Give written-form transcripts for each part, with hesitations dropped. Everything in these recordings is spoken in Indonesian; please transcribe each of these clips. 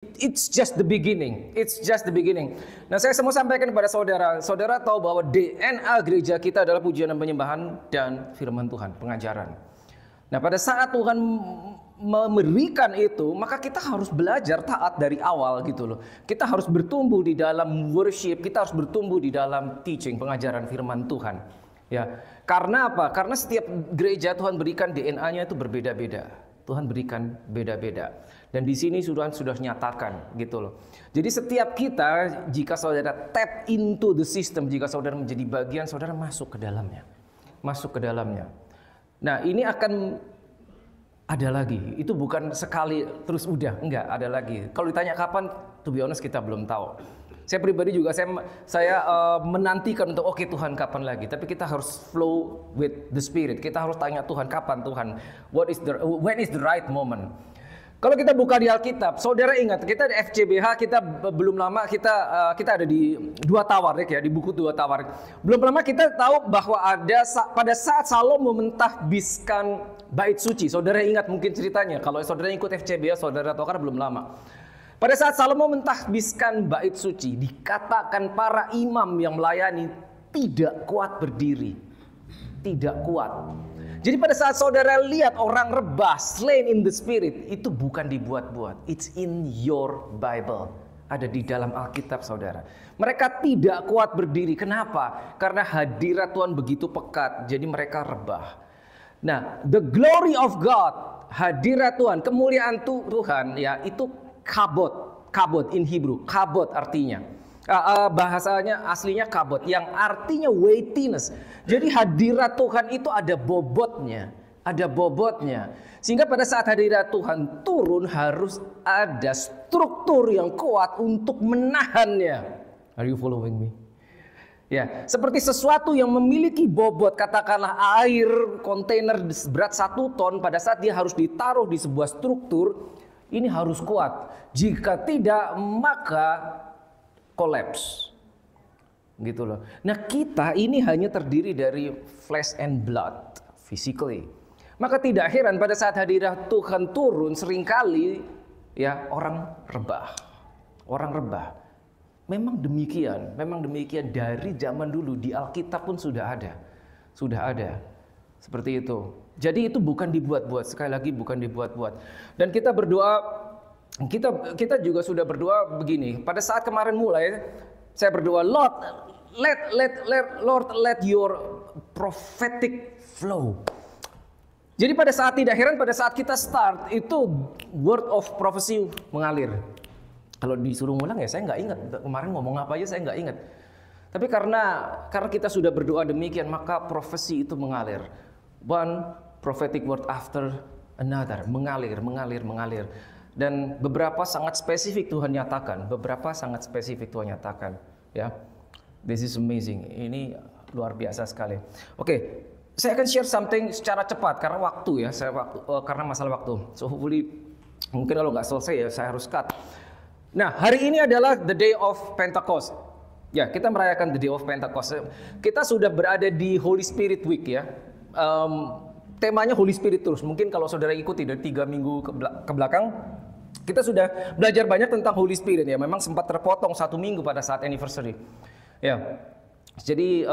It's just the beginning. It's just the beginning. Nah, saya mau sampaikan kepada saudara. Saudara tahu bahwa DNA gereja kita adalah pujian dan penyembahan dan firman Tuhan, pengajaran. Nah, pada saat Tuhan memberikan itu, maka kita harus belajar taat dari awal gitu loh. Kita harus bertumbuh di dalam worship, kita harus bertumbuh di dalam teaching, pengajaran firman Tuhan. Ya, karena apa? Karena setiap gereja Tuhan berikan DNA-nya itu berbeda-beda. Tuhan berikan beda-beda. Dan di sini sudah nyatakan gitu loh. Jadi setiap kita, jika saudara tap into the system, jika saudara menjadi bagian, saudara masuk ke dalamnya. Masuk ke dalamnya. Nah, ini akan ada lagi. Itu bukan sekali terus udah, enggak, ada lagi. Kalau ditanya kapan, to be honest kita belum tahu. Saya pribadi juga saya menantikan untuk oke Tuhan kapan lagi. Tapi kita harus flow with the Spirit. Kita harus tanya Tuhan kapan Tuhan. When is the right moment? Kalau kita buka di Alkitab, saudara ingat kita di FCBH kita belum lama kita ada di Dua Tawarik ya, di buku Dua Tawarik. Belum lama kita tahu bahwa pada saat Salomo mentahbiskan bait suci. Saudara ingat mungkin ceritanya. Kalau saudara ikut FCBH, saudara tahu karena belum lama. Pada saat Salomo mentahbiskan bait suci, dikatakan para imam yang melayani tidak kuat berdiri. Tidak kuat. Jadi pada saat saudara lihat orang rebah, slain in the spirit, itu bukan dibuat-buat. It's in your Bible. Ada di dalam Alkitab saudara. Mereka tidak kuat berdiri. Kenapa? Karena hadirat Tuhan begitu pekat. Jadi mereka rebah. Nah, the glory of God, hadirat Tuhan, kemuliaan Tuhan, ya itu kabot. Kabot in Hebrew. Kabot artinya. Bahasanya aslinya kabot yang artinya weightiness. Jadi hadirat Tuhan itu ada bobotnya, sehingga pada saat hadirat Tuhan turun harus ada struktur yang kuat untuk menahannya. Are you following me? Ya, seperti sesuatu yang memiliki bobot, katakanlah air kontainer berat 1 ton, pada saat dia harus ditaruh di sebuah struktur, ini harus kuat. Jika tidak, maka collapse. Gitu loh. Nah, kita ini hanya terdiri dari flesh and blood, physically. Maka tidak heran pada saat hadirat Tuhan turun seringkali ya orang rebah. Orang rebah. Memang demikian dari zaman dulu di Alkitab pun sudah ada. Sudah ada. Seperti itu. Jadi itu bukan dibuat-buat, sekali lagi bukan dibuat-buat. Dan kita berdoa, kita juga sudah berdoa begini. Pada saat kemarin mulai, saya berdoa, Lord, let your prophetic flow. Jadi pada saat tidak heran, pada saat kita start itu word of prophecy mengalir. Kalau disuruh ngulang ya saya nggak ingat kemarin ngomong apa aja, saya nggak ingat. Tapi karena kita sudah berdoa demikian, maka profesi itu mengalir. One prophetic word after another, mengalir. Dan beberapa sangat spesifik Tuhan nyatakan, ya. This is amazing. Ini luar biasa sekali. Oke, saya akan share something secara cepat karena waktu ya, karena masalah waktu. So hopefully mungkin kalau nggak selesai ya saya harus cut. Nah, hari ini adalah the day of Pentecost. Ya, kita merayakan the day of Pentecost. Kita sudah berada di Holy Spirit Week ya. Temanya Holy Spirit terus. Mungkin kalau saudara ikuti dari 3 minggu ke belakang, kita sudah belajar banyak tentang Holy Spirit ya. Memang sempat terpotong 1 minggu pada saat anniversary. Ya. Jadi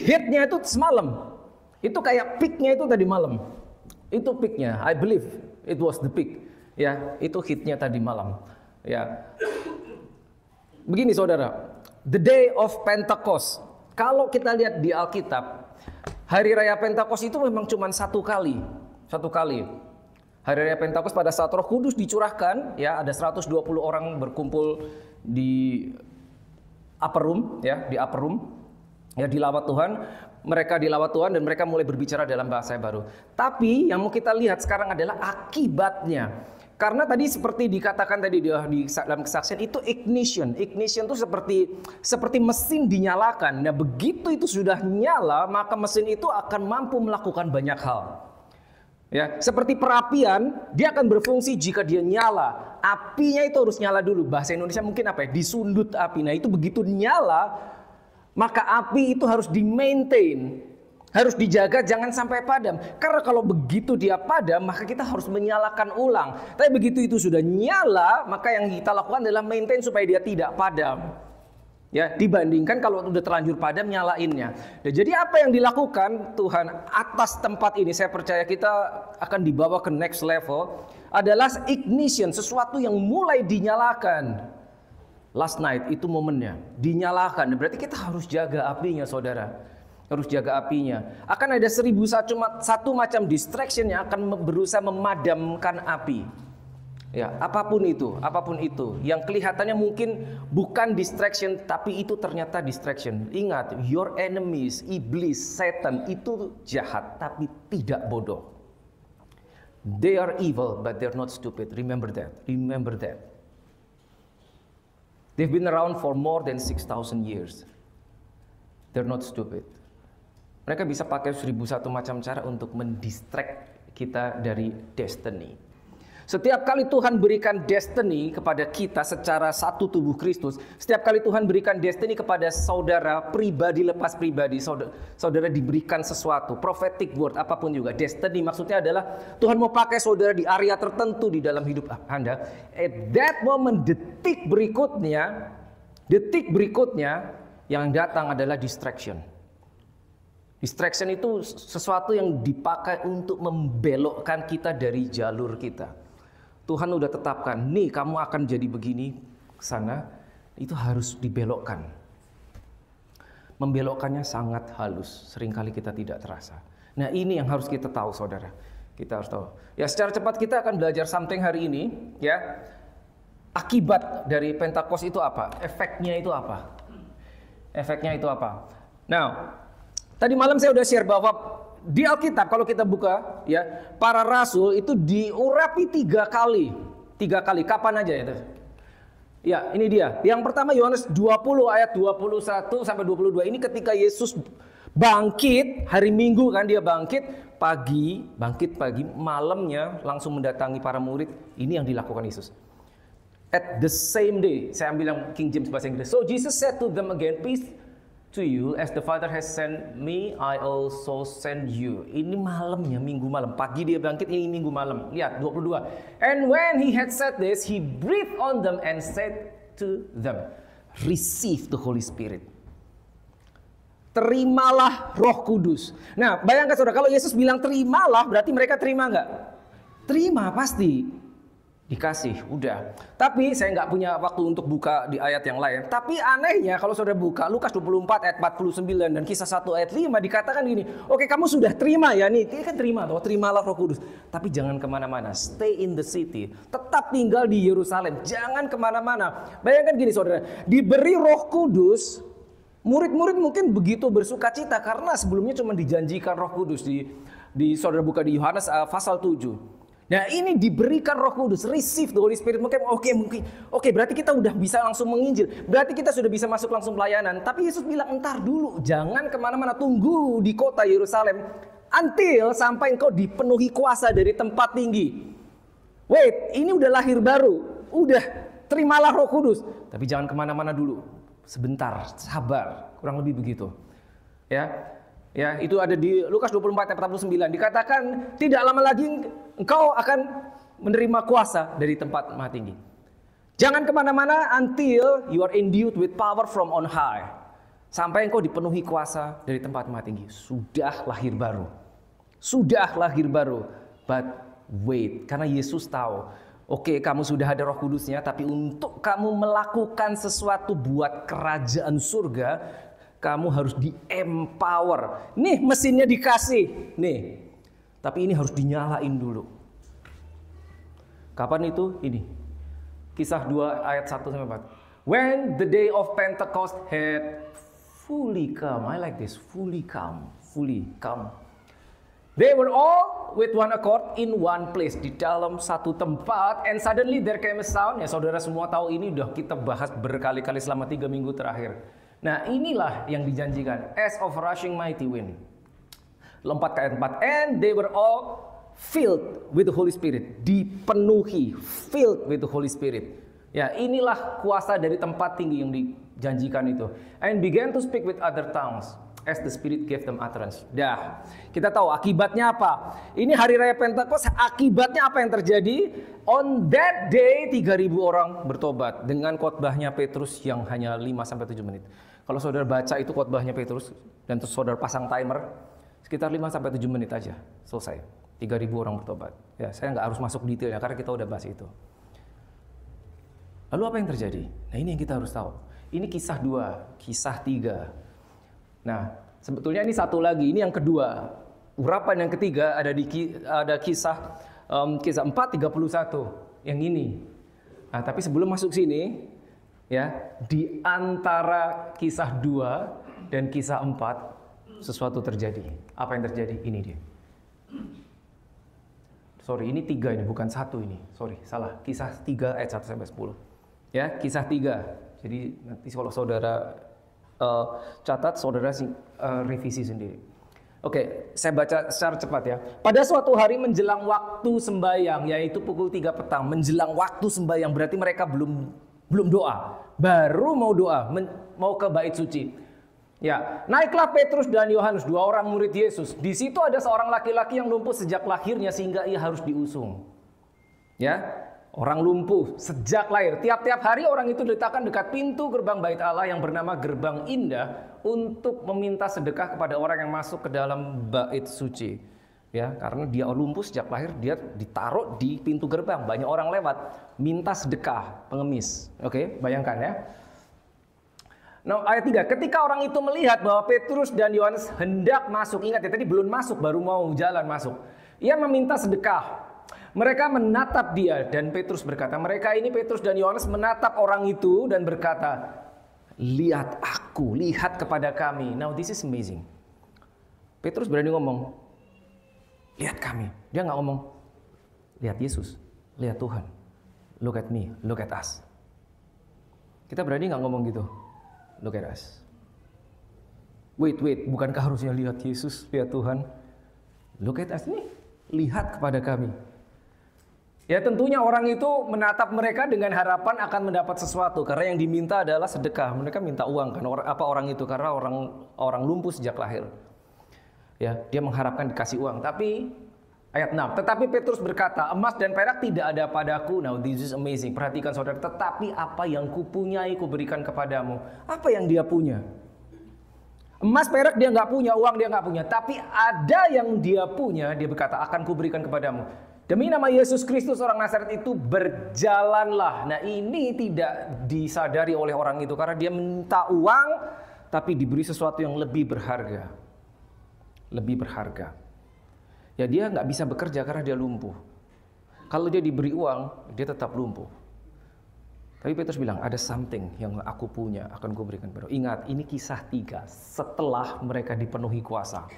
hitnya itu semalam. Itu kayak peaknya itu tadi malam. Itu peaknya. I believe it was the peak. Ya, itu hitnya tadi malam. Ya. Begini saudara, the day of Pentecost. Kalau kita lihat di Alkitab, hari raya Pentecost itu memang cuma satu kali. Hari raya Pentecost pada saat Roh Kudus dicurahkan, ya ada 120 orang berkumpul di upper room, ya di upper room, ya dilawat Tuhan. Mereka dilawat Tuhan dan mereka mulai berbicara dalam bahasa yang baru. Tapi yang mau kita lihat sekarang adalah akibatnya. Karena tadi seperti dikatakan tadi di dalam kesaksian itu ignition. Ignition itu seperti mesin dinyalakan. Nah, begitu itu sudah nyala, maka mesin itu akan mampu melakukan banyak hal. Ya, seperti perapian, dia akan berfungsi jika dia nyala. Apinya itu harus nyala dulu. Bahasa Indonesia mungkin apa ya? Disundut api. Nah, itu begitu nyala, maka api itu harus di-maintain. Harus dijaga jangan sampai padam. Karena kalau begitu dia padam, maka kita harus menyalakan ulang. Tapi begitu itu sudah nyala, maka yang kita lakukan adalah maintain supaya dia tidak padam. Ya, dibandingkan kalau udah terlanjur padam nyalainnya. Nah, jadi apa yang dilakukan Tuhan atas tempat ini, saya percaya kita akan dibawa ke next level, adalah ignition, sesuatu yang mulai dinyalakan. Last night itu momennya, dinyalakan. Berarti kita harus jaga apinya, saudara. Harus jaga apinya. Akan ada 1001 macam distraction yang akan berusaha memadamkan api. Ya, apapun itu yang kelihatannya mungkin bukan distraction, tapi itu ternyata distraction. Ingat, your enemies, iblis, setan itu jahat tapi tidak bodoh. They are evil but they're not stupid. Remember that. Remember that. They've been around for more than 6,000 years. They're not stupid. Mereka bisa pakai 1001 macam cara untuk mendistract kita dari destiny. Setiap kali Tuhan berikan destiny kepada kita secara satu tubuh Kristus, setiap kali Tuhan berikan destiny kepada saudara pribadi lepas pribadi, saudara diberikan sesuatu, prophetic word, apapun juga. Destiny maksudnya adalah Tuhan mau pakai saudara di area tertentu di dalam hidup Anda. At that moment, detik berikutnya yang datang adalah distraction. Distraction itu sesuatu yang dipakai untuk membelokkan kita dari jalur kita. Tuhan udah tetapkan, nih kamu akan jadi begini ke sana, itu harus dibelokkan. Membelokkannya sangat halus, seringkali kita tidak terasa. Nah, ini yang harus kita tahu, saudara. Kita harus tahu. Ya, secara cepat kita akan belajar something hari ini, ya. Akibat dari Pentakosta itu apa? Efeknya itu apa? Efeknya itu apa? Nah, tadi malam saya udah share bahwa di Alkitab kalau kita buka ya, para rasul itu diurapi 3 kali. 3 kali, kapan aja itu? Ya, ini dia. Yang pertama Yohanes 20 ayat 21 sampai 22. Ini ketika Yesus bangkit, hari Minggu kan dia bangkit pagi, malamnya langsung mendatangi para murid. Ini yang dilakukan Yesus. At the same day, saya ambil yang King James bahasa Inggris. So Jesus said to them again, peace to you, as the Father has sent me, I also send you. Ini malamnya, Minggu malam. Pagi dia bangkit, ini Minggu malam. Lihat, 22. And when he had said this, he breathed on them and said to them, receive the Holy Spirit. Terimalah Roh Kudus. Nah, bayangkan saudara, kalau Yesus bilang terimalah, berarti mereka terima nggak? Terima, pasti. Dikasih, udah. Tapi saya nggak punya waktu untuk buka di ayat yang lain. Tapi anehnya kalau saudara buka Lukas 24 ayat 49 dan Kisah 1 ayat 5 dikatakan gini, oke kamu sudah terima ya nih, dia kan terima toh, terimalah Roh Kudus. Tapi jangan kemana-mana, stay in the city, tetap tinggal di Yerusalem, jangan kemana-mana. Bayangkan gini saudara, diberi Roh Kudus, murid-murid mungkin begitu bersuka cita karena sebelumnya cuma dijanjikan Roh Kudus di saudara buka di Yohanes pasal 7. Nah ini diberikan Roh Kudus, receive the Holy Spirit. Oke, berarti kita udah bisa langsung menginjil. Berarti kita sudah bisa masuk langsung pelayanan. Tapi Yesus bilang entar dulu, jangan kemana-mana, tunggu di kota Yerusalem until sampai engkau dipenuhi kuasa dari tempat tinggi. Wait, ini udah lahir baru, udah terimalah Roh Kudus. Tapi jangan kemana-mana dulu, sebentar, sabar, kurang lebih begitu. Ya, itu ada di Lukas 24 ayat 49. Dikatakan tidak lama lagi engkau akan menerima kuasa dari tempat maha tinggi. Jangan kemana-mana until you are endued with power from on high. Sampai engkau dipenuhi kuasa dari tempat maha tinggi. Sudah lahir baru. But wait, karena Yesus tahu, oke, kamu sudah ada Roh Kudusnya, tapi untuk kamu melakukan sesuatu buat kerajaan surga, kamu harus di-empower. Nih mesinnya dikasih. Nih. Tapi ini harus dinyalain dulu. Kapan itu? Ini. Kisah 2 ayat 1 sampai 4. When the day of Pentecost had fully come. I like this. Fully come. They were all with one accord in one place. Di dalam satu tempat. And suddenly there came a sound. Ya saudara semua tahu ini udah kita bahas berkali-kali selama 3 minggu terakhir. Nah inilah yang dijanjikan. As of rushing mighty wind. Lompat ke ayat 4. And they were all filled with the Holy Spirit. Dipenuhi. Filled with the Holy Spirit. Ya inilah kuasa dari tempat tinggi yang dijanjikan itu. And began to speak with other tongues. as the Spirit gave them utterance. Dah, kita tahu akibatnya apa. Ini hari raya Pentakosta, akibatnya apa yang terjadi? On that day 3.000 orang bertobat dengan khotbahnya Petrus yang hanya 5-7 menit. Kalau saudara baca itu khotbahnya Petrus dan terus saudara pasang timer, sekitar 5-7 menit aja selesai. 3.000 orang bertobat. Ya, saya nggak harus masuk detailnya karena kita udah bahas itu. Lalu apa yang terjadi? Nah, ini yang kita harus tahu. Ini kisah 2, kisah 3. Nah, sebetulnya ini satu lagi, ini yang kedua. Urapan yang ketiga ada kisah 4:31 yang ini. Nah, tapi sebelum masuk sini, ya, di antara kisah 2 dan kisah 4 sesuatu terjadi. Apa yang terjadi? Ini dia. Sorry, ini 3 ini, bukan 1 ini. Sorry, salah. Kisah 3 ayat 1-10. Ya, kisah 3. Jadi nanti kalau saudara catat, saudara revisi sendiri. Oke, saya baca secara cepat ya. Pada suatu hari menjelang waktu sembahyang, yaitu pukul 3 petang, menjelang waktu sembahyang, berarti mereka belum doa. Baru mau doa, mau ke bait suci. Ya, naiklah Petrus dan Yohanes, 2 orang murid Yesus. Di situ ada seorang laki-laki yang lumpuh sejak lahirnya sehingga ia harus diusung. Ya, orang lumpuh sejak lahir. Tiap-tiap hari orang itu diletakkan dekat pintu gerbang bait Allah yang bernama Gerbang Indah untuk meminta sedekah kepada orang yang masuk ke dalam bait suci. Ya, karena dia lumpuh sejak lahir, dia ditaruh di pintu gerbang. Banyak orang lewat, minta sedekah, pengemis. Oke, bayangkan ya. Nah, ayat 3, ketika orang itu melihat bahwa Petrus dan Yohanes hendak masuk, ingat ya tadi belum masuk, baru mau jalan masuk. Ia meminta sedekah. Mereka menatap dia dan Petrus berkata, Petrus dan Yohanes menatap orang itu dan berkata, lihat aku, lihat kepada kami. Now this is amazing. Petrus berani ngomong, lihat kami. Dia nggak ngomong, lihat Yesus, lihat Tuhan. Look at me, look at us. Kita berani nggak ngomong gitu? Look at us. Wait, bukankah harusnya lihat Yesus, lihat Tuhan? Look at us nih, lihat kepada kami. Ya tentunya orang itu menatap mereka dengan harapan akan mendapat sesuatu. Karena yang diminta adalah sedekah. Mereka minta uang kan. Apa orang itu? Karena orang lumpuh sejak lahir. Ya, dia mengharapkan dikasih uang. Tapi ayat 6. Tetapi Petrus berkata, emas dan perak tidak ada padaku. Now this is amazing. Perhatikan saudara. Tetapi apa yang kupunyai kuberikan kepadamu. Apa yang dia punya? Emas perak dia nggak punya, uang dia nggak punya. Tapi ada yang dia punya, dia berkata akan kuberikan kepadamu. Demi nama Yesus Kristus orang Nazaret itu berjalanlah. Nah ini tidak disadari oleh orang itu karena dia minta uang tapi diberi sesuatu yang lebih berharga. Lebih berharga. Ya dia nggak bisa bekerja karena dia lumpuh. Kalau dia diberi uang dia tetap lumpuh. Tapi Petrus bilang ada something yang aku punya akan kuberikan padamu. Ingat ini kisah 3 setelah mereka dipenuhi kuasa.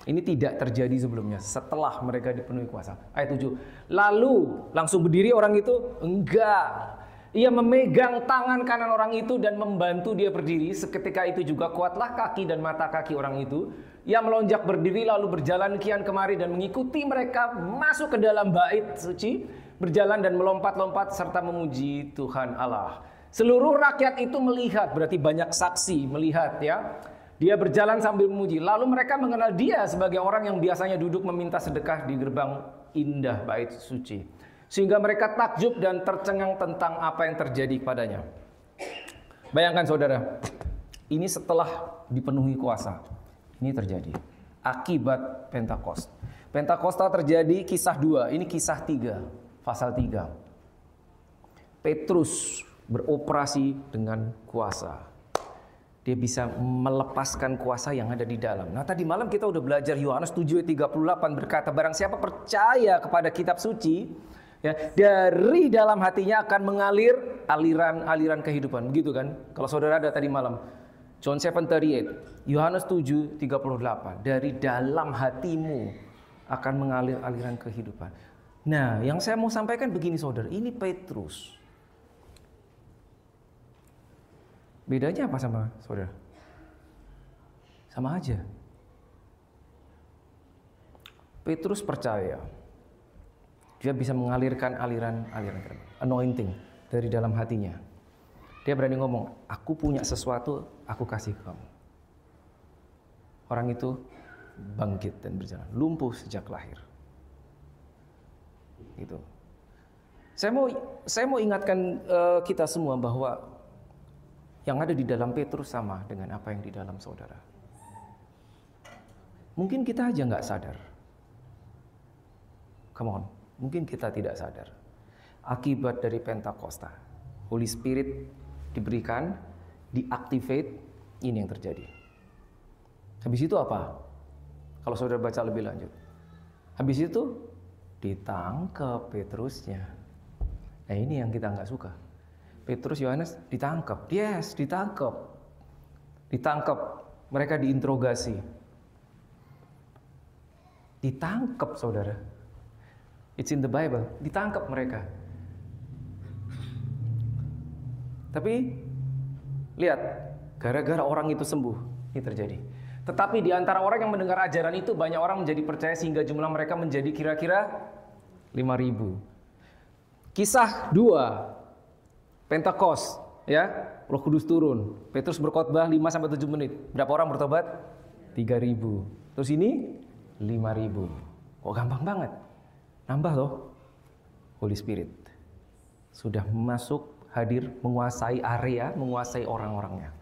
Ini tidak terjadi sebelumnya, setelah mereka dipenuhi kuasa. Ayat 7. Lalu langsung berdiri orang itu? Enggak. Ia memegang tangan kanan orang itu dan membantu dia berdiri. Seketika itu juga kuatlah kaki dan mata kaki orang itu. Ia melonjak berdiri lalu berjalan kian kemari dan mengikuti mereka masuk ke dalam bait suci. Berjalan dan melompat-lompat serta memuji Tuhan Allah. Seluruh rakyat itu melihat, berarti banyak saksi melihat ya. Dia berjalan sambil memuji. Lalu mereka mengenal dia sebagai orang yang biasanya duduk meminta sedekah di gerbang indah bait suci. Sehingga mereka takjub dan tercengang tentang apa yang terjadi padanya. Bayangkan saudara, ini setelah dipenuhi kuasa. Ini terjadi. Akibat Pentakosta. Pentakosta terjadi kisah 2, ini kisah 3, pasal 3. Petrus beroperasi dengan kuasa. Dia bisa melepaskan kuasa yang ada di dalam. Nah tadi malam kita udah belajar Yohanes 7:38 berkata barang siapa percaya kepada kitab suci ya, dari dalam hatinya akan mengalir aliran kehidupan. Begitu kan? Kalau saudara ada tadi malam John 7:38, Yohanes 7:38, dari dalam hatimu akan mengalir aliran kehidupan. Nah yang saya mau sampaikan begini saudara, ini Petrus. Bedanya apa sama saudara? Sama aja. Petrus percaya. Dia bisa mengalirkan aliran anointing dari dalam hatinya. Dia berani ngomong, aku punya sesuatu, aku kasih ke kamu. Orang itu bangkit dan berjalan, lumpuh sejak lahir. Gitu. Saya mau ingatkan kita semua bahwa yang ada di dalam Petrus sama dengan apa yang di dalam saudara. Mungkin kita aja nggak sadar. Come on, mungkin kita tidak sadar. Akibat dari Pentakosta, Holy Spirit diberikan, diactivate, ini yang terjadi. Habis itu apa? Kalau saudara baca lebih lanjut. Habis itu ditangkap Petrusnya. Nah ini yang kita nggak suka. Petrus, Yohanes ditangkap. Yes, ditangkap. Ditangkap. Mereka diinterogasi. Ditangkap saudara. It's in the Bible. Ditangkap mereka. Tapi lihat, gara-gara orang itu sembuh, ini terjadi. Tetapi di antara orang yang mendengar ajaran itu, banyak orang menjadi percaya sehingga jumlah mereka menjadi kira-kira 5.000. Kisah 2, Pentakos, ya, Roh Kudus turun. Petrus berkhotbah 5-7 menit. Berapa orang bertobat? 3.000. Terus ini 5.000. Oh, gampang banget. Nambah loh. Holy Spirit sudah masuk, hadir, menguasai area, menguasai orang-orangnya.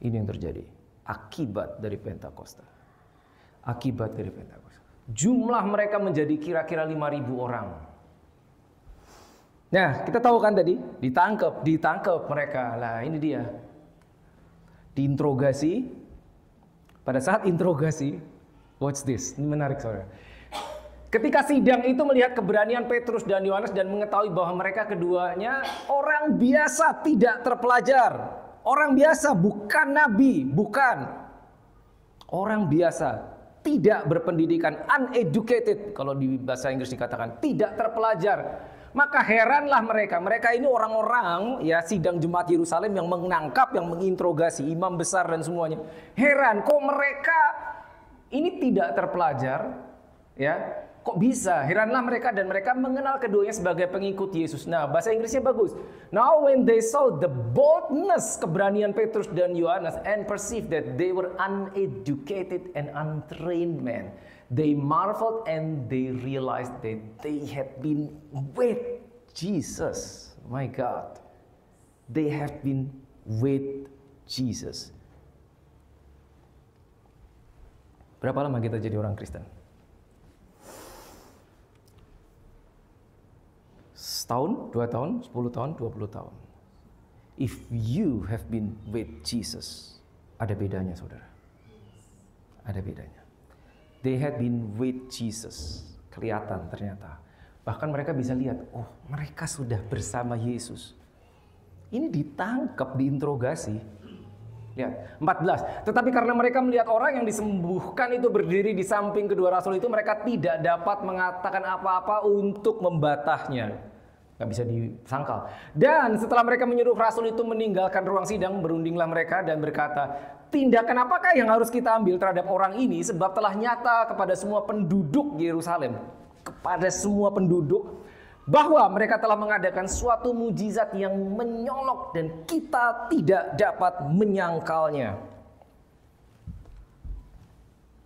Ini yang terjadi. Akibat dari Pentakosta. Akibat dari Pentakosta. Jumlah mereka menjadi kira-kira 5.000 orang. Nah, kita tahu kan tadi, ditangkap mereka. Lah, ini dia. Diinterogasi. Pada saat interogasi, watch this. Ini menarik, saudara. Ketika sidang itu melihat keberanian Petrus dan Yohanes dan mengetahui bahwa mereka keduanya orang biasa, tidak terpelajar. Orang biasa, bukan nabi, bukan. Orang biasa, tidak berpendidikan, uneducated. Kalau di bahasa Inggris dikatakan, tidak terpelajar. Maka heranlah mereka. Mereka ini orang-orang ya sidang jemaat Yerusalem yang menangkap, yang menginterogasi imam besar dan semuanya. Heran, kok mereka ini tidak terpelajar, ya? Kok bisa? Heranlah mereka dan mereka mengenal keduanya sebagai pengikut Yesus. Nah, bahasa Inggrisnya bagus. Now when they saw the boldness, keberanian Petrus dan Yohanes, and perceived that they were uneducated and untrained men, they marveled and they realized that they had been with Jesus. My God. They have been with Jesus. Berapa lama kita jadi orang Kristen? Setahun, 2 tahun, 10 tahun, 20 tahun. If you have been with Jesus, ada bedanya saudara. Ada bedanya. They had been with Jesus. Kelihatan ternyata. Bahkan mereka bisa lihat, oh mereka sudah bersama Yesus. Ini ditangkap, diinterogasi. Lihat, 14. Tetapi karena mereka melihat orang yang disembuhkan itu berdiri di samping kedua rasul itu, mereka tidak dapat mengatakan apa-apa untuk membatahnya. Gak bisa disangkal. Dan setelah mereka menyuruh rasul itu meninggalkan ruang sidang, berundinglah mereka dan berkata, tindakan apakah yang harus kita ambil terhadap orang ini, sebab telah nyata kepada semua penduduk Yerusalem, kepada semua penduduk, bahwa mereka telah mengadakan suatu mujizat yang menyolok dan kita tidak dapat menyangkalnya.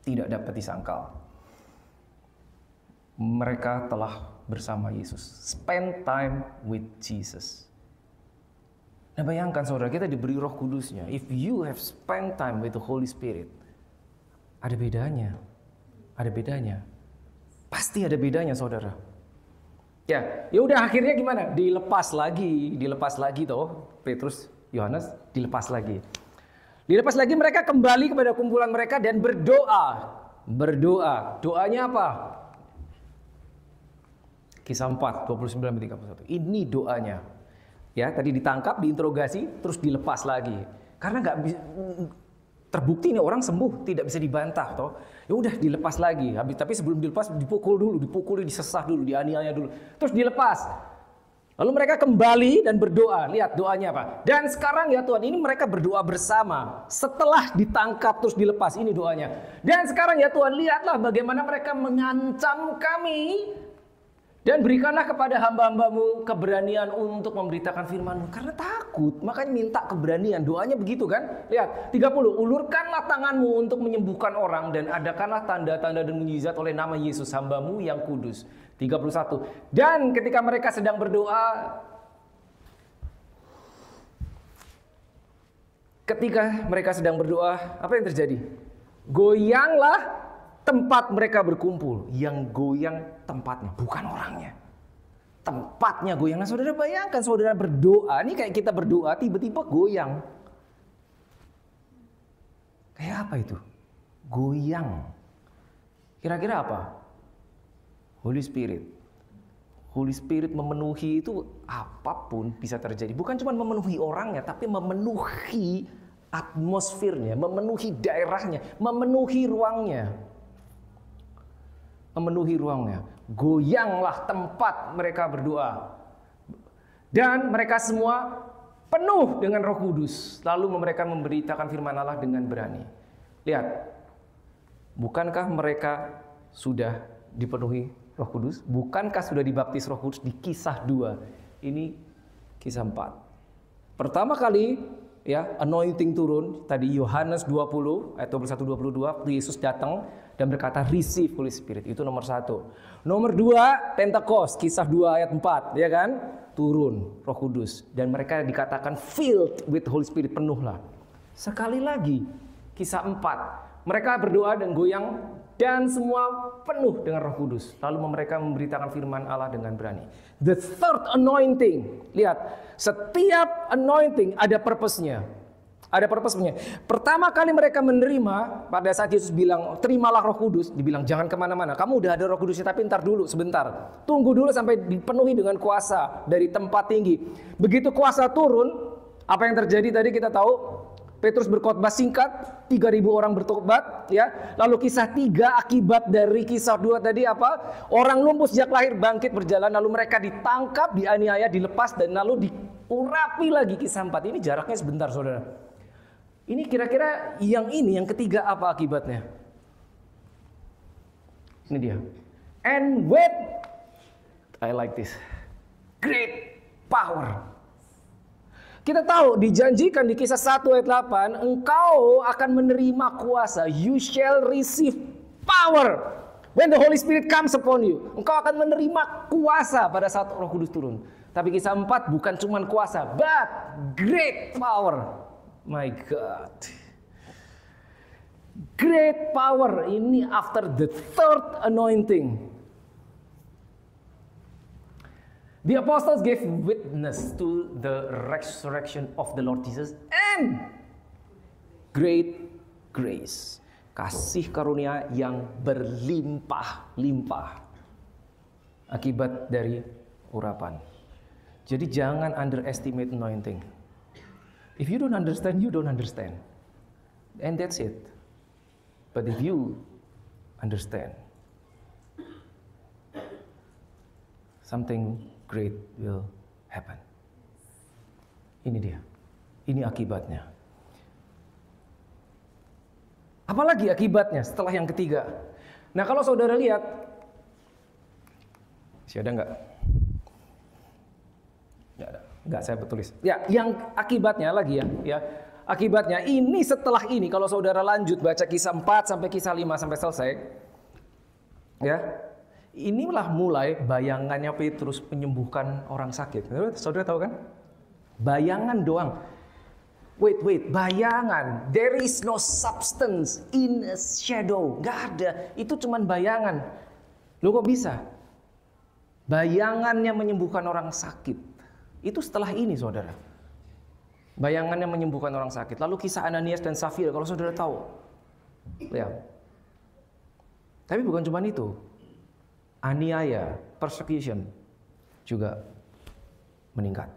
Tidak dapat disangkal. Mereka telah bersama Yesus. Spend time with Jesus. Nah bayangkan saudara, kita diberi Roh Kudusnya. If you have spent time with the Holy Spirit, ada bedanya. Ada bedanya. Pasti ada bedanya saudara. Ya udah akhirnya gimana? Dilepas lagi toh. Petrus, Yohanes dilepas lagi. Dilepas lagi, mereka kembali kepada kumpulan mereka dan berdoa. Doanya apa? Kisah 4, 29-31. Ini doanya. Ya, tadi ditangkap, diinterogasi, terus dilepas lagi. Karena nggak terbukti nih orang sembuh, tidak bisa dibantah toh. Ya udah dilepas lagi. Tapi sebelum dilepas dipukuli, disesah dulu, dianiaya dulu. Terus dilepas. Lalu mereka kembali dan berdoa. Lihat doanya apa? Dan sekarang ya Tuhan, ini mereka berdoa bersama. Setelah ditangkap terus dilepas, ini doanya. Dan sekarang ya Tuhan, lihatlah bagaimana mereka mengancam kami Dan berikanlah kepada hamba-hambamu keberanian untuk memberitakan firman-Mu. Karena takut, makanya minta keberanian. Doanya begitu kan? Lihat, 30. Ulurkanlah tanganmu untuk menyembuhkan orang dan adakanlah tanda-tanda dan mukjizat oleh nama Yesus hamba-Mu yang kudus. 31. Dan ketika mereka sedang berdoa, apa yang terjadi? Goyanglah tempat mereka berkumpul. Yang goyang tempatnya, bukan orangnya. Tempatnya goyang. Nah, saudara bayangkan, saudara berdoa. Ini kayak kita berdoa, tiba-tiba goyang. Kayak apa itu? Goyang. Kira-kira apa? Holy Spirit. Holy Spirit memenuhi itu apapun bisa terjadi. Bukan cuma memenuhi orangnya, tapi memenuhi atmosfernya, memenuhi daerahnya, memenuhi ruangnya. Goyanglah tempat mereka berdoa. Dan mereka semua penuh dengan Roh Kudus. Lalu mereka memberitakan firman Allah dengan berani. Lihat, bukankah mereka sudah dipenuhi Roh Kudus? Bukankah sudah dibaptis Roh Kudus di Kisah 2? Ini Kisah 4. Pertama kali ya, anointing turun. Tadi Yohanes 20 ayat 21-22, Yesus datang dan berkata receive Holy Spirit. Itu nomor 1. Nomor 2, Pentecost, Kisah 2 ayat 4, ya kan? Turun Roh Kudus dan mereka dikatakan filled with Holy Spirit, penuhlah. Sekali lagi Kisah 4, mereka berdoa dan goyang dan semua penuh dengan Roh Kudus. Lalu mereka memberitakan firman Allah dengan berani. The third anointing. Lihat, setiap anointing ada purpose-nya. Ada purpose-nya. Pertama kali mereka menerima, pada saat Yesus bilang, terimalah Roh Kudus. Dibilang, jangan kemana-mana. Kamu udah ada Roh Kudusnya, tapi ntar dulu, sebentar. Tunggu dulu sampai dipenuhi dengan kuasa dari tempat tinggi. Begitu kuasa turun, apa yang terjadi tadi kita tahu. Petrus berkhotbah singkat, 3.000 orang bertobat, ya. Lalu Kisah 3, akibat dari Kisah 2 tadi apa? Orang lumpuh sejak lahir bangkit berjalan, lalu mereka ditangkap, dianiaya, dilepas, dan lalu diurapi lagi. Kisah 4. Ini jaraknya sebentar, saudara. Ini kira-kira yang ketiga apa akibatnya? Ini dia. And with, I like this, great power. Kita tahu dijanjikan di Kisah 1 ayat 8, engkau akan menerima kuasa. You shall receive power when the Holy Spirit comes upon you. Engkau akan menerima kuasa pada saat Roh Kudus turun. Tapi Kisah 4 bukan cuma kuasa, but great power. My God. Great power ini after the third anointing. The apostles gave witness to the resurrection of the Lord Jesus and great grace. Kasih karunia yang berlimpah-limpah akibat dari urapan. Jadi jangan underestimate anointing. If you don't understand, you don't understand. And that's it. But if you understand, something great will happen. Ini dia. Ini akibatnya. Apalagi akibatnya setelah yang ketiga. Nah, kalau saudara lihat, masih ada nggak? Nggak ada. Nggak, saya tulis. Ya, yang akibatnya lagi ya. Akibatnya ini setelah ini, kalau saudara lanjut baca Kisah 4 sampai Kisah 5 sampai selesai, ya. Inilah mulai bayangannya Petrus menyembuhkan orang sakit. Saudara tahu kan? Bayangan doang. Wait, bayangan. There is no substance in a shadow. Gak ada. Itu cuman bayangan. Loh, kok bisa? Bayangannya menyembuhkan orang sakit. Itu setelah ini, saudara. Bayangannya menyembuhkan orang sakit. Lalu kisah Ananias dan Safira, kalau saudara tahu. Lihat. Tapi bukan cuma itu. Aniaya, persecution juga meningkat.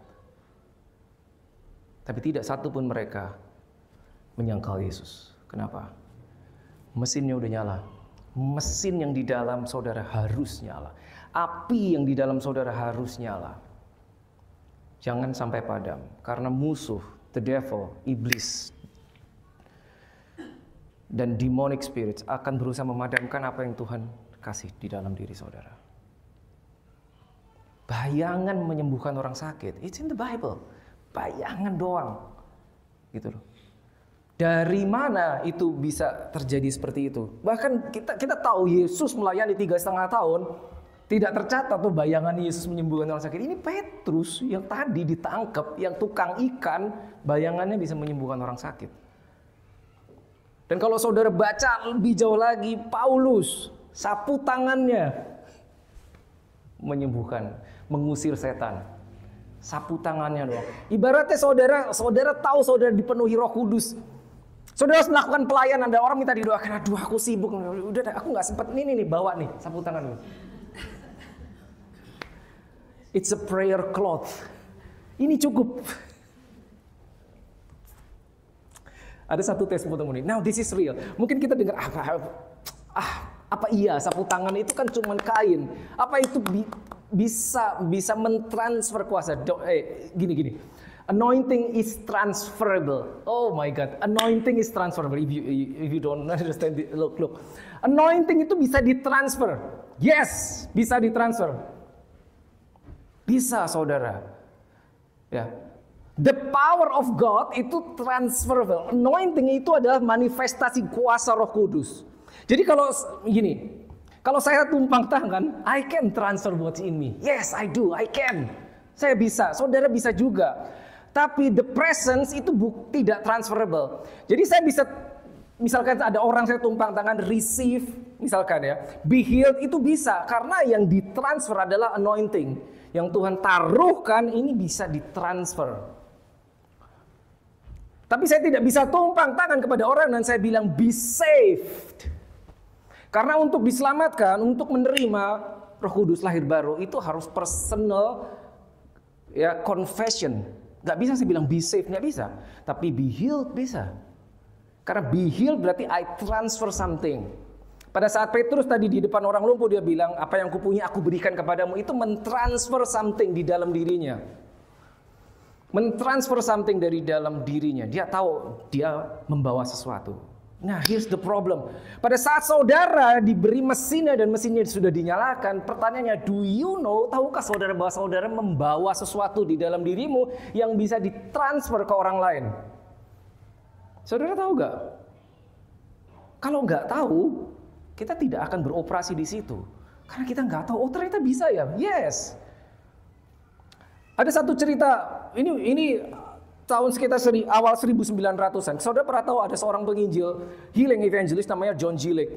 Tapi tidak satu pun mereka menyangkal Yesus. Kenapa? Mesinnya udah nyala. Mesin yang di dalam saudara harus nyala. Api yang di dalam saudara harus nyala. Jangan sampai padam. Karena musuh, the devil, iblis, dan demonic spirits akan berusaha memadamkan apa yang Tuhan kasih di dalam diri saudara. Bayangan menyembuhkan orang sakit, it's in the Bible. Bayangan doang. Gitu loh. Dari mana itu bisa terjadi seperti itu? Bahkan kita tahu Yesus melayani 3,5 tahun, tidak tercatat tuh bayangan Yesus menyembuhkan orang sakit. Ini Petrus yang tadi ditangkap, yang tukang ikan, bayangannya bisa menyembuhkan orang sakit. Dan kalau saudara baca lebih jauh lagi, Paulus, sapu tangannya menyembuhkan, mengusir setan. Sapu tangannya doang. Ibaratnya saudara tahu saudara dipenuhi Roh Kudus. Saudara harus melakukan pelayanan, ada orang minta didoakan, aduh aku sibuk, udah aku nggak sempat, nih bawa nih sapu tangan. It's a prayer cloth. Ini cukup. Ada satu testimoni. Now this is real. Mungkin kita dengar apa iya sapu tangan itu kan cuma kain. Apa itu bisa mentransfer kuasa? Gini. Anointing is transferable. Oh my God, anointing is transferable. If you don't understand it, look. Anointing itu bisa ditransfer. Yes, bisa ditransfer. Bisa, saudara. Ya. The power of God itu transferable. Anointing itu adalah manifestasi kuasa Roh Kudus. Jadi kalau saya tumpang tangan, I can transfer what's in me. Yes, I do, I can. Saya bisa, saudara bisa juga. Tapi the presence itu tidak transferable. Jadi saya bisa, misalkan ada orang saya tumpang tangan, receive, misalkan ya, be healed itu bisa. Karena yang ditransfer adalah anointing. Yang Tuhan taruhkan ini bisa ditransfer. Tapi saya tidak bisa tumpang tangan kepada orang dan saya bilang be saved. Karena untuk diselamatkan, untuk menerima Roh Kudus lahir baru itu harus personal ya confession. Gak bisa saya bilang be saved, gak bisa. Tapi be healed bisa. Karena be healed berarti I transfer something. Pada saat Petrus tadi di depan orang lumpuh dia bilang apa yang kupunya aku berikan kepadamu, itu mentransfer something di dalam dirinya. Mentransfer something dari dalam dirinya. Dia tahu dia membawa sesuatu. Nah, here's the problem. Pada saat saudara diberi mesinnya dan mesinnya sudah dinyalakan, pertanyaannya, do you know, tahukah saudara bahwa saudara membawa sesuatu di dalam dirimu yang bisa ditransfer ke orang lain? Saudara tahu gak? Kalau nggak tahu, kita tidak akan beroperasi di situ. Karena kita nggak tahu, oh ternyata bisa ya. Yes. Ada satu cerita, ini tahun sekitar awal 1900-an. Saudara pernah tahu ada seorang penginjil, healing evangelist namanya John G. Lake.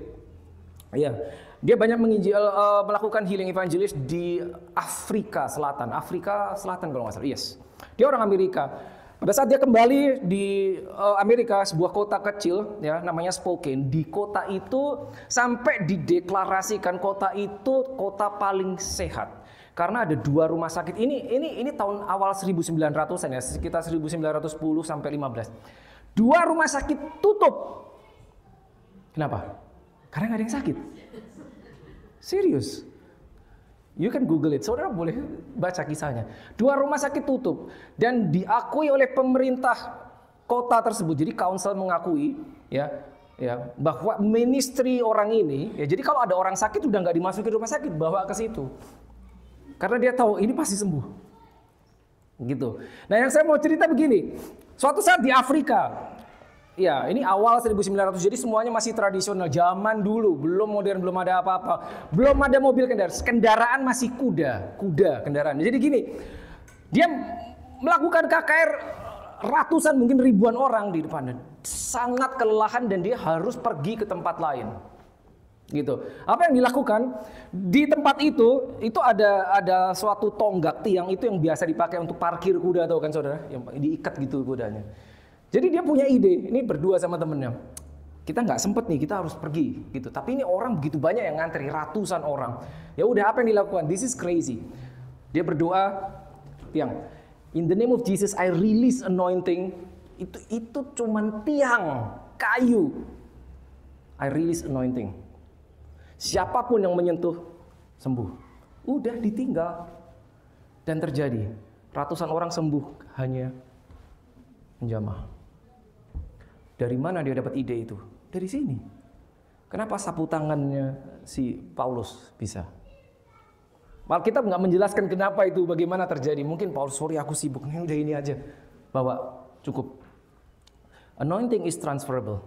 Ya, dia banyak menginjil, melakukan healing evangelist di Afrika Selatan. Afrika Selatan kalau nggak salah. Yes. Dia orang Amerika. Pada saat dia kembali di Amerika, sebuah kota kecil, ya namanya Spokane. Di kota itu sampai dideklarasikan kota itu kota paling sehat. Karena ada 2 rumah sakit. Ini tahun awal 1900-an ya, sekitar 1910 sampai 15. 2 rumah sakit tutup. Kenapa? Karena nggak ada yang sakit. Serius. You can Google it. Saudara boleh baca kisahnya. 2 rumah sakit tutup dan diakui oleh pemerintah kota tersebut. Jadi council mengakui ya bahwa ministry orang ini ya, jadi kalau ada orang sakit udah nggak dimasuki rumah sakit, bawa ke situ. Karena dia tahu ini pasti sembuh. Gitu. Nah, yang saya mau cerita begini. Suatu saat di Afrika, ya ini awal 1900, jadi semuanya masih tradisional. Zaman dulu, belum modern, belum ada apa-apa. Belum ada mobil kendaraan masih kuda kendaraan. Jadi gini, dia melakukan KKR ratusan mungkin ribuan orang di depan. Sangat kelelahan dan dia harus pergi ke tempat lain. Gitu. Apa yang dilakukan di tempat itu ada suatu tonggak tiang itu yang biasa dipakai untuk parkir kuda, tahu kan saudara, yang diikat gitu kudanya. Jadi dia punya ide, ini berdua sama temennya, kita nggak sempet nih, kita harus pergi gitu. Tapi ini orang begitu banyak yang ngantri, ratusan orang. Ya udah, apa yang dilakukan? This is crazy. Dia berdoa, tiang, in the name of Jesus I release anointing. Itu cuman tiang kayu. I release anointing. Siapapun yang menyentuh sembuh. Udah ditinggal. Dan terjadi. Ratusan orang sembuh hanya menjamah. Dari mana dia dapat ide itu? Dari sini. Kenapa sapu tangannya si Paulus bisa? Alkitab nggak menjelaskan kenapa itu, bagaimana terjadi. Mungkin Paulus, sorry aku sibuk, ini udah ini aja. Bawa, cukup. Anointing is transferable.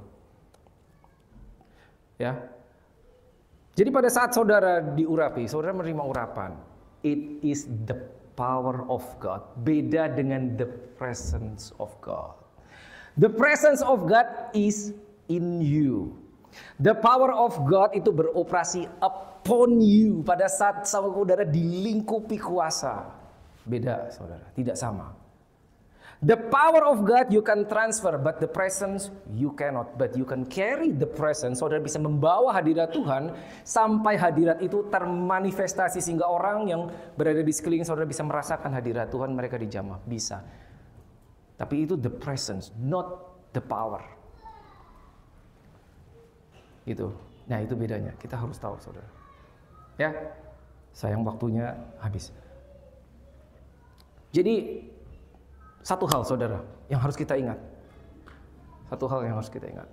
Ya. Jadi pada saat saudara diurapi, saudara menerima urapan. It is the power of God. Beda dengan the presence of God. The presence of God is in you. The power of God itu beroperasi upon you pada saat saudara dilingkupi kuasa. Beda saudara, tidak sama. The power of God you can transfer, but the presence you cannot. But you can carry the presence. Saudara bisa membawa hadirat Tuhan sampai hadirat itu termanifestasi sehingga orang yang berada di sekeliling saudara bisa merasakan hadirat Tuhan, mereka dijamah. Bisa. Tapi itu the presence, not the power. Gitu. Nah, itu bedanya. Kita harus tahu, saudara. Ya. Sayang waktunya habis. Jadi satu hal saudara yang harus kita ingat. Satu hal yang harus kita ingat.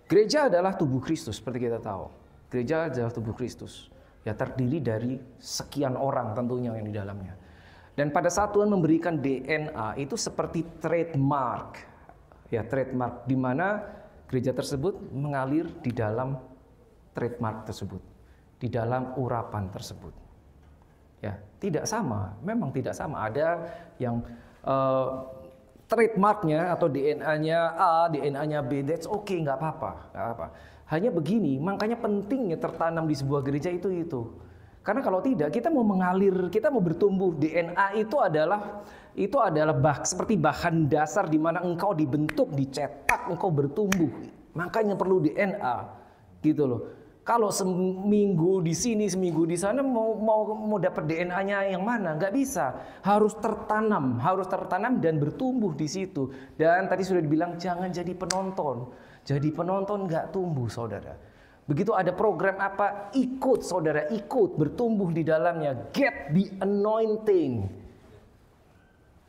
Gereja adalah tubuh Kristus seperti kita tahu. Gereja adalah tubuh Kristus. Ya, terdiri dari sekian orang tentunya yang di dalamnya. Dan pada saat Tuhan memberikan DNA itu seperti trademark. Ya, trademark di mana gereja tersebut mengalir di dalam trademark tersebut, di dalam urapan tersebut. Ya, tidak sama, memang tidak sama. Ada yang trademarknya atau DNA-nya A, DNA-nya B, that's okay, nggak apa-apa. Hanya begini, makanya pentingnya tertanam di sebuah gereja itu. Karena kalau tidak, kita mau mengalir, kita mau bertumbuh. DNA itu adalah seperti bahan dasar di mana engkau dibentuk, dicetak, engkau bertumbuh. Makanya perlu DNA, gitu loh. Kalau seminggu di sini, seminggu di sana, mau dapat DNA-nya yang mana? Nggak bisa. Harus tertanam dan bertumbuh di situ. Dan tadi sudah dibilang jangan jadi penonton. Jadi penonton nggak tumbuh, saudara. Begitu ada program apa, ikut saudara, ikut bertumbuh di dalamnya. Get the anointing.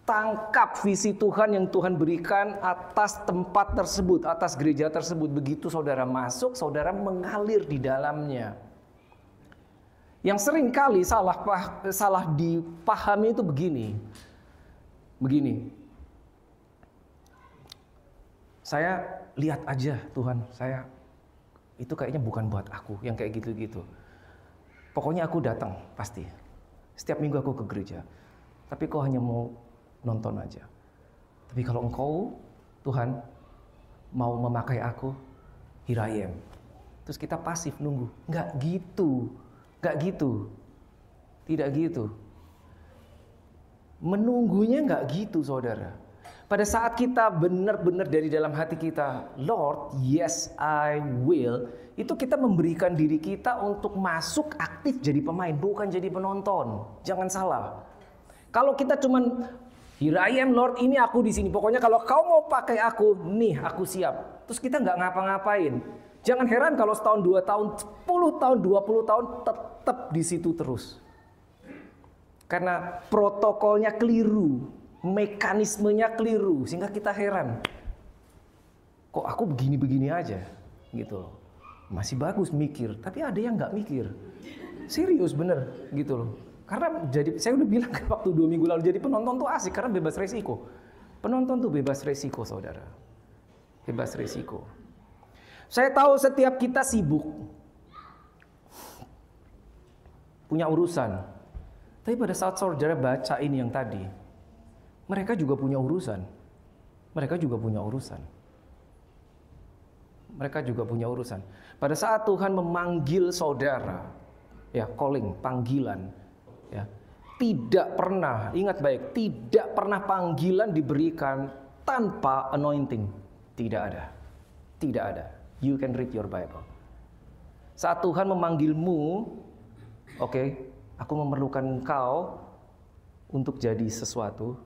Tangkap visi Tuhan yang Tuhan berikan atas tempat tersebut, atas gereja tersebut. Begitu saudara masuk, saudara mengalir di dalamnya. Yang sering kali salah dipahami itu begini. Saya lihat aja Tuhan, itu kayaknya bukan buat aku yang kayak gitu-gitu. Pokoknya aku datang pasti. Setiap minggu aku ke gereja. Tapi kau hanya mau nonton aja. Tapi kalau engkau, Tuhan, mau memakai aku, here I am. Terus kita pasif nunggu. Nggak gitu. Tidak gitu. Menunggunya nggak gitu, saudara. Pada saat kita benar-benar dari dalam hati kita, Lord, yes I will, itu kita memberikan diri kita untuk masuk aktif jadi pemain, bukan jadi penonton. Jangan salah. Kalau kita cuman here I am Lord, ini aku di sini. Pokoknya kalau kau mau pakai aku, nih aku siap. Terus kita nggak ngapa-ngapain. Jangan heran kalau setahun, 2 tahun, 10 tahun, 20 tahun tetap di situ terus. Karena protokolnya keliru, mekanismenya keliru, sehingga kita heran. Kok aku begini-begini aja, gitu loh. Masih bagus mikir, tapi ada yang nggak mikir. Serius bener, gitu loh. Karena saya udah bilang kan waktu 2 minggu lalu, jadi penonton tuh asik karena bebas resiko. Penonton tuh bebas resiko, saudara. Bebas resiko. Saya tahu setiap kita sibuk. Punya urusan. Tapi pada saat saudara baca ini yang tadi, mereka juga punya urusan. Pada saat Tuhan memanggil saudara, ya calling, panggilan, ya, tidak pernah, ingat baik, tidak pernah panggilan diberikan tanpa anointing. Tidak ada. You can read your Bible. Saat Tuhan memanggilmu, oke, aku memerlukan engkau untuk jadi sesuatu.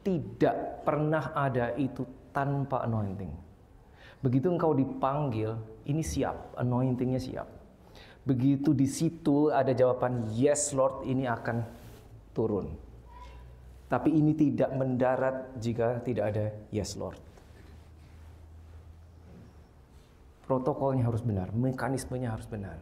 Tidak pernah ada itu tanpa anointing. Begitu engkau dipanggil, ini siap, anointingnya siap. Begitu di situ ada jawaban, yes Lord, ini akan turun. Tapi ini tidak mendarat jika tidak ada yes Lord. Protokolnya harus benar, mekanismenya harus benar.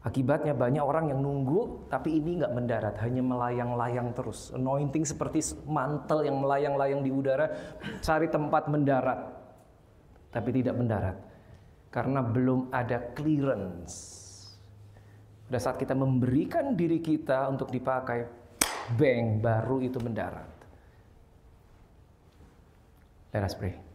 Akibatnya banyak orang yang nunggu, tapi ini nggak mendarat, hanya melayang-layang terus. Anointing seperti mantel yang melayang-layang di udara, cari tempat mendarat, tapi tidak mendarat. Karena belum ada clearance. Pada saat kita memberikan diri kita untuk dipakai, bang, baru itu mendarat. Let us pray.